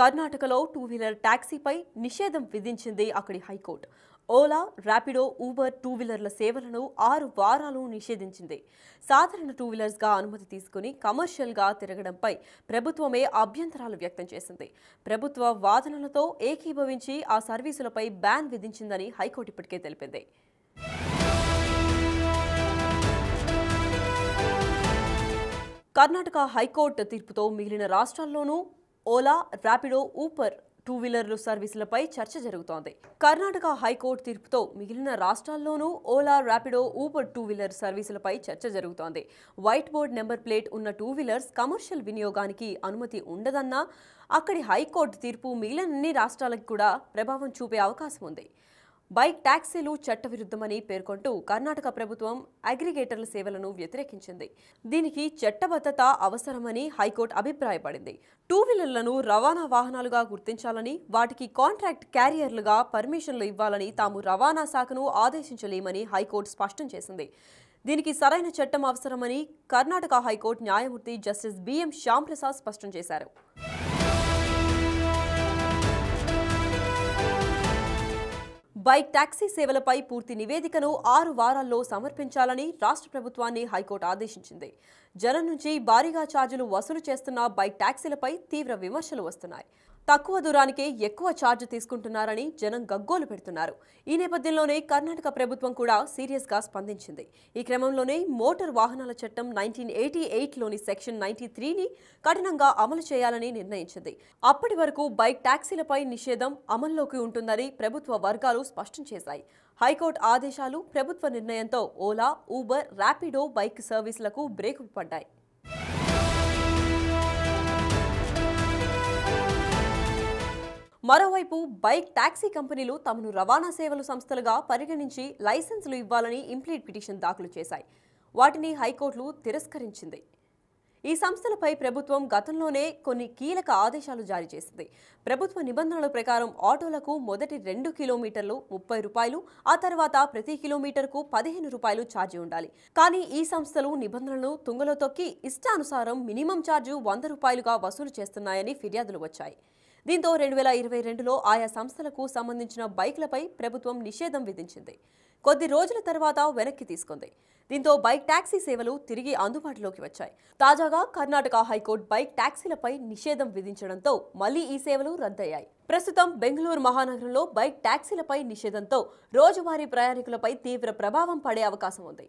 కర్ణాటకలో two wheeler టాక్సీపై నిషేధం విధించింది అక్కడి high court. Ola, Rapido, Uber two వీలర్ల సేవలను 6 వారాలు నిషేధించింది. సాధారణ టూ వీలర్స్గా అనుమతి తీసుకుని కమర్షియల్గా తిరగడంపై ప్రభుత్వమే అభ్యంతరాలు వ్యక్తం చేసింది. ప్రభుత్వ వాదనలతో ఏకీభవించి ఆ సర్వీసులపై బ్యాన్ విధించిందని హైకోర్టు ఇప్పటికే తెలిపింది. కర్ణాటక హైకోర్టు తీర్పుతో మిగిలిన రాష్ట్రాల్లోనూ ఓలా, ర్యాపిడో, ఊబర్ టూ వీలర్లు సర్వీసులపై చర్చ జరుగుతోంది. కర్ణాటక హైకోర్టు తీర్పుతో మిగిలిన రాష్ట్రాల్లోనూ Ola, Rapido, Uber two wheeler సర్వీసులపై చర్చ జరుగుతోంది. వైట్ బోర్డ్ నెంబర్ ప్లేట్ ఉన్న టూ వీలర్స్ కమర్షియల్ వినియోగానికి అనుమతి ఉండదన్న అక్కడి హైకోర్టు తీర్పు మిగిలిన రాష్ట్రాలకు కూడా ప్రభావం చూపే అవకాశం ఉంది. బైక్ టాక్సీలు చట్టవిరుద్ధమని పేర్కొంటూ కర్ణాటక ప్రభుత్వం అగ్రిగేటర్ల సేవలను వ్యతిరేకించింది. దీనికి చట్టబద్ధత అవసరమని హైకోర్టు అభిప్రాయపడింది. టూ వీలర్లను రవాణా వాహనాలుగా గుర్తించాలని, వాటికి కాంట్రాక్ట్ క్యారియర్లుగా పర్మిషన్లు ఇవ్వాలని తాము రవాణా శాఖను ఆదేశించలేమని హైకోర్టు స్పష్టం చేసింది. దీనికి సరైన చట్టం అవసరమని కర్ణాటక హైకోర్టు న్యాయమూర్తి జస్టిస్ బిఎం శ్యాంప్రసాద్ స్పష్టం చేశారు. బైక్ టాక్సీ సేవలపై పూర్తి నివేదికను 6 వారాల్లో సమర్పించాలని రాష్ట్ర ప్రభుత్వాన్ని హైకోర్టు ఆదేశించింది. జనం నుంచి భారీగా ఛార్జీలు వసూలు చేస్తున్న బైక్ టాక్సీలపై తీవ్ర విమర్శలు వస్తున్నాయి. తక్కువ దూరానికే ఎక్కువ ఛార్జ్ తీసుకుంటున్నారని జనం గగ్గోలు పెడుతున్నారు. ఈ నేపథ్యంలోనే కర్ణాటక ప్రభుత్వం కూడా సీరియస్గా స్పందించింది. ఈ క్రమంలోనే మోటార్ వాహనాల చట్టం 1988లోని సెక్షన్ 93ని కఠినంగా అమలు చేయాలని నిర్ణయించింది. అప్పటి వరకు బైక్ టాక్సీలపై నిషేధం అమల్లోకి ఉంటుందని ప్రభుత్వ వర్గాలు స్పష్టం చేశాయి. హైకోర్టు ఆదేశాలు, ప్రభుత్వ నిర్ణయంతో ఓలా, ఊబర్, ర్యాపిడో బైక్ సర్వీసులకు బ్రేక్ పడ్డాయి. మరోవైపు బైక్ టాక్సీ కంపెనీలు తమను రవాణా సేవల సంస్థలుగా పరిగణించి లైసెన్సులు ఇవ్వాలని ఇంప్లీడ్ పిటిషన్ దాఖలు చేశాయి. వాటిని హైకోర్టు తిరస్కరించింది. ఈ సంస్థలపై ప్రభుత్వం గతంలోనే కొన్ని కీలక ఆదేశాలు జారీ చేసింది. ప్రభుత్వ నిబంధనల ప్రకారం ఆటోలకు మొదటి 2 కిలోమీటర్లు 30 రూపాయలు, ఆ తర్వాత ప్రతి కిలోమీటర్కు 15 రూపాయలు ఛార్జీ ఉండాలి. కానీ ఈ సంస్థలు నిబంధనలను తుంగలో తొక్కి ఇష్టానుసారం మినిమం ఛార్జు 100 రూపాయలుగా వసూలు చేస్తున్నాయని ఫిర్యాదులు వచ్చాయి. దీంతో 2022లో ఆయా సంస్థలకు సంబంధించిన బైక్లపై ప్రభుత్వం నిషేధం విధించింది. కొద్ది రోజుల తర్వాత వెనక్కి తీసుకుంది. దీంతో బైక్ టాక్సీ సేవలు తిరిగి అందుబాటులోకి వచ్చాయి. తాజాగా కర్ణాటక హైకోర్టు బైక్ టాక్సీలపై నిషేధం విధించడంతో మళ్లీ ఈ సేవలు రద్దయ్యాయి. ప్రస్తుతం బెంగళూరు మహానగరంలో బైక్ టాక్సీలపై నిషేధంతో రోజువారీ ప్రయాణికులపై తీవ్ర ప్రభావం పడే అవకాశం ఉంది.